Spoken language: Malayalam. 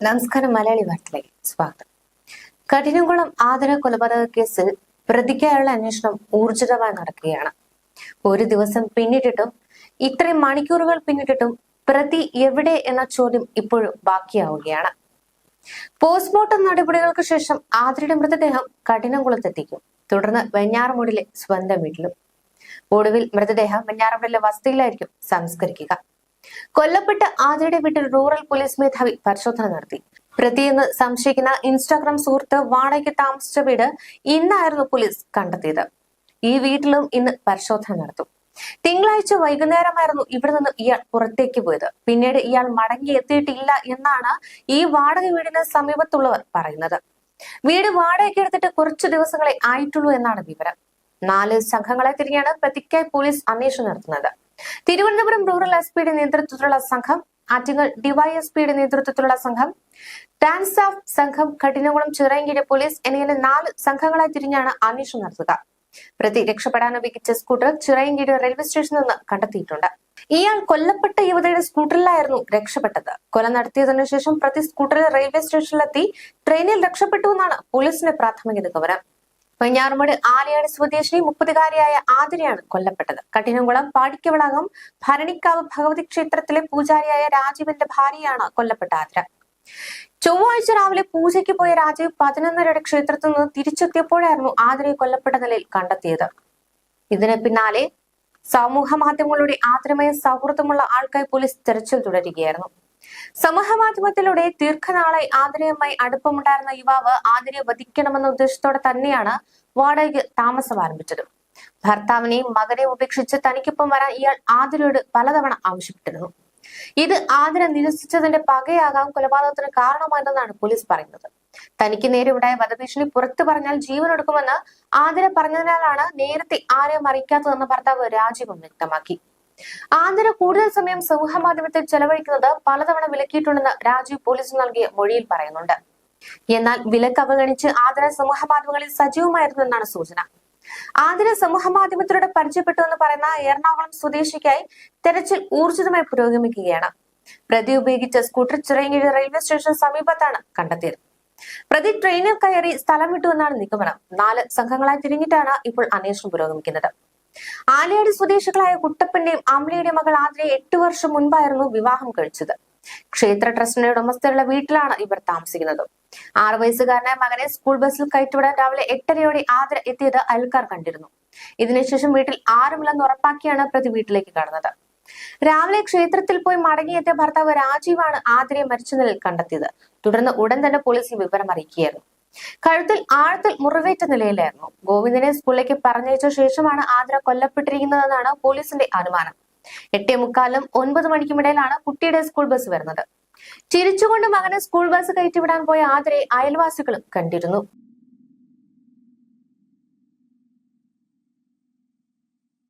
നമസ്കാരം. മലയാളി വാർത്തയിലേക്ക് സ്വാഗതം. കഠിനംകുളം ആതിര കൊലപാതക കേസിൽ പ്രതിക്കായുള്ള അന്വേഷണം ഊർജിതമായി നടക്കുകയാണ്. ഒരു ദിവസം പിന്നിട്ടിട്ടും ഇത്രയും മണിക്കൂറുകൾ പിന്നിട്ടിട്ടും പ്രതി എവിടെ എന്ന ചോദ്യം ഇപ്പോഴും ബാക്കിയാവുകയാണ്. പോസ്റ്റ്മോർട്ടം നടപടികൾക്ക് ശേഷം ആതിരയുടെ മൃതദേഹം കഠിനംകുളത്തെത്തിക്കും. തുടർന്ന് വെഞ്ഞാറമൂടിലെ സ്വന്തം വീട്ടിലും. ഒടുവിൽ മൃതദേഹം വെഞ്ഞാറമൂടിലെ വസതിയിലായിരിക്കും സംസ്കരിക്കുക. കൊല്ലപ്പെട്ട ആതിരയുടെ വീട്ടിൽ റൂറൽ പോലീസ് മേധാവി പരിശോധന നടത്തി. പ്രതിയെന്ന് സംശയിക്കുന്ന ഇൻസ്റ്റാഗ്രാം സുഹൃത്ത് വാടകയ്ക്ക് താമസിച്ച വീട് ഇന്നായിരുന്നു പോലീസ് കണ്ടെത്തിയത്. ഈ വീട്ടിലും ഇന്ന് പരിശോധന നടത്തും. തിങ്കളാഴ്ച വൈകുന്നേരമായിരുന്നു ഇവിടെ നിന്ന് ഇയാൾ പുറത്തേക്ക് പോയത്. പിന്നീട് ഇയാൾ മടങ്ങി എത്തിയിട്ടില്ല എന്നാണ് ഈ വാടക വീടിന് സമീപത്തുള്ളവർ പറയുന്നത്. വീട് വാടകയ്ക്ക് എടുത്തിട്ട് കുറച്ചു ദിവസങ്ങളെ ആയിട്ടുള്ളൂ എന്നാണ് വിവരം. 4 സംഘങ്ങളെ തിരിഞ്ഞാണ് പ്രതിക്കായി പോലീസ് അന്വേഷണം നടത്തുന്നത്. തിരുവനന്തപുരം റൂറൽ എസ്.പിയുടെ നേതൃത്വത്തിലുള്ള സംഘം, ആറ്റിങ്ങൽ ഡിവൈഎസ്പിയുടെ നേതൃത്വത്തിലുള്ള സംഘം, ടാൻസാഫ് സംഘം, കഠിനംകുളം ചിറയൻകീഴ് പോലീസ് എന്നിങ്ങനെ 4 സംഘങ്ങളെ തിരിഞ്ഞാണ് അന്വേഷണം നടത്തുക. പ്രതി രക്ഷപ്പെടാൻ ഉപയോഗിച്ച സ്കൂട്ടർ ചിറയൻകീഴ് റെയിൽവേ സ്റ്റേഷനിൽ നിന്ന് കണ്ടെത്തിയിട്ടുണ്ട്. ഇയാൾ കൊല്ലപ്പെട്ട യുവതിയുടെ സ്കൂട്ടറിലായിരുന്നു രക്ഷപ്പെട്ടത്. കൊല നടത്തിയതിനു ശേഷം പ്രതി സ്കൂട്ടറിൽ റെയിൽവേ സ്റ്റേഷനിലെത്തി ട്രെയിനിൽ രക്ഷപ്പെട്ടു എന്നാണ് പോലീസിന്റെ പ്രാഥമിക നിഗമനം. വെഞ്ഞാറമൂട് ആലയാട് സ്വദേശിനി 30-കാരിയായ ആതിരയാണ് കൊല്ലപ്പെട്ടത്. കഠിനംകുളം പാടിക്കവളകം ഭരണിക്കാവ് ഭഗവതി ക്ഷേത്രത്തിലെ പൂജാരിയായ രാജീവിന്റെ ഭാര്യയാണ് കൊല്ലപ്പെട്ട ആതിര. ചൊവ്വാഴ്ച രാവിലെ പൂജയ്ക്ക് പോയ രാജീവ് 11:30 ക്ഷേത്രത്തിൽ നിന്ന് തിരിച്ചെത്തിയപ്പോഴായിരുന്നു ആതിരയെ കൊല്ലപ്പെട്ട നിലയിൽ കണ്ടെത്തിയത്. ഇതിന് പിന്നാലെ സമൂഹ മാധ്യമങ്ങളുടെ ആതിരമയ സൗഹൃദമുള്ള ആൾക്കായി പോലീസ് തെരച്ചിൽ തുടരുകയായിരുന്നു. സമൂഹ മാധ്യമത്തിലൂടെ ദീർഘനാളായി ആതിരയുമായി അടുപ്പമുണ്ടായിരുന്ന യുവാവ് ആതിരയെ വധിക്കണമെന്ന ഉദ്ദേശത്തോടെ തന്നെയാണ് വാടകയ്ക്ക് താമസം ആരംഭിച്ചത്. ഭർത്താവിനെയും മകനെയും ഉപേക്ഷിച്ച് തനിക്കൊപ്പം വരാൻ ഇയാൾ ആതിരയോട് പലതവണ ആവശ്യപ്പെട്ടിരുന്നു. ഇത് ആതിര നിരസിച്ചതിന്റെ പകയാകാം കൊലപാതകത്തിന് കാരണമായതെന്നാണ് പോലീസ് പറയുന്നത്. തനിക്ക് നേരെ ഉണ്ടായ വധഭീഷണി പുറത്തു പറഞ്ഞാൽ ജീവനൊടുക്കുമെന്ന് ആതിര പറഞ്ഞതിനാലാണ് നേരത്തെ ആരെയും അറിയിക്കാത്തതെന്ന് ഭർത്താവ് രാജീവും വ്യക്തമാക്കി. ആതിര കൂടുതൽ സമയം സമൂഹ മാധ്യമത്തിൽ ചെലവഴിക്കുന്നത് പലതവണ വിലക്കിയിട്ടുണ്ടെന്ന് രാജീവ് പോലീസിന് നൽകിയ മൊഴിയിൽ പറയുന്നുണ്ട്. എന്നാൽ വിലക്ക് അവഗണിച്ച് ആതിര സമൂഹ മാധ്യമങ്ങളിൽ സജീവമായിരുന്നു എന്നാണ് സൂചന. ആതിര സമൂഹ മാധ്യമത്തിലൂടെ പരിചയപ്പെട്ടു എന്ന് പറയുന്ന എറണാകുളം സ്വദേശിക്കായി തെരച്ചിൽ ഊർജിതമായി പുരോഗമിക്കുകയാണ്. പ്രതി ഉപയോഗിച്ച സ്കൂട്ടർ ചിറയൻകീഴ് റെയിൽവേ സ്റ്റേഷൻ സമീപത്താണ് കണ്ടെത്തിയത്. പ്രതി ട്രെയിനിൽ കയറി സ്ഥലം വിട്ടു എന്നാണ് നിഗമനം. 4 സംഘങ്ങളായി തിരിഞ്ഞിട്ടാണ് ഇപ്പോൾ അന്വേഷണം പുരോഗമിക്കുന്നത്. ആലയാട് സ്വദേശികളായ കുട്ടപ്പന്റെയും അമ്ലിയുടെയും മകൾ ആതിരയെ 8 വർഷം മുൻപായിരുന്നു വിവാഹം കഴിച്ചത്. ക്ഷേത്ര ട്രസ്റ്റിന്റെ ഉടമസ്ഥയുള്ള വീട്ടിലാണ് ഇവർ താമസിക്കുന്നത്. 6 വയസ്സുകാരനായ മകനെ സ്കൂൾ ബസ്സിൽ കയറ്റിവിടാൻ രാവിലെ 8:30-ഓടെ ആതിര എത്തിയത് അയൽക്കാർ കണ്ടിരുന്നു. ഇതിനുശേഷം വീട്ടിൽ ആരുമില്ലെന്ന് ഉറപ്പാക്കിയാണ് പ്രതി വീട്ടിലേക്ക് കടന്നത്. രാവിലെ ക്ഷേത്രത്തിൽ പോയി മടങ്ങിയെത്തിയ ഭർത്താവ് രാജീവാണ് ആതിരയെ മരിച്ച നിലയിൽ കണ്ടെത്തിയത്. തുടർന്ന് ഉടൻ തന്നെ പോലീസ് വിവരം അറിയിക്കുകയായിരുന്നു. കഴുത്തിൽ ആഴത്തിൽ മുറിവേറ്റ നിലയിലായിരുന്നു. ഗോവിന്ദനെ സ്കൂളിലേക്ക് പറഞ്ഞയച്ച ശേഷമാണ് ആതിര കൊല്ലപ്പെട്ടിരിക്കുന്നതെന്നാണ് പോലീസിന്റെ അനുമാനം. 8:45-നും 9 മണിക്കുമിടയിലാണ് കുട്ടിയുടെ സ്കൂൾ ബസ് വരുന്നത്. ചിരിച്ചുകൊണ്ട് മകനെ സ്കൂൾ ബസ് കയറ്റിവിടാൻ പോയ ആതിരയെ അയൽവാസികളും കണ്ടിരുന്നു.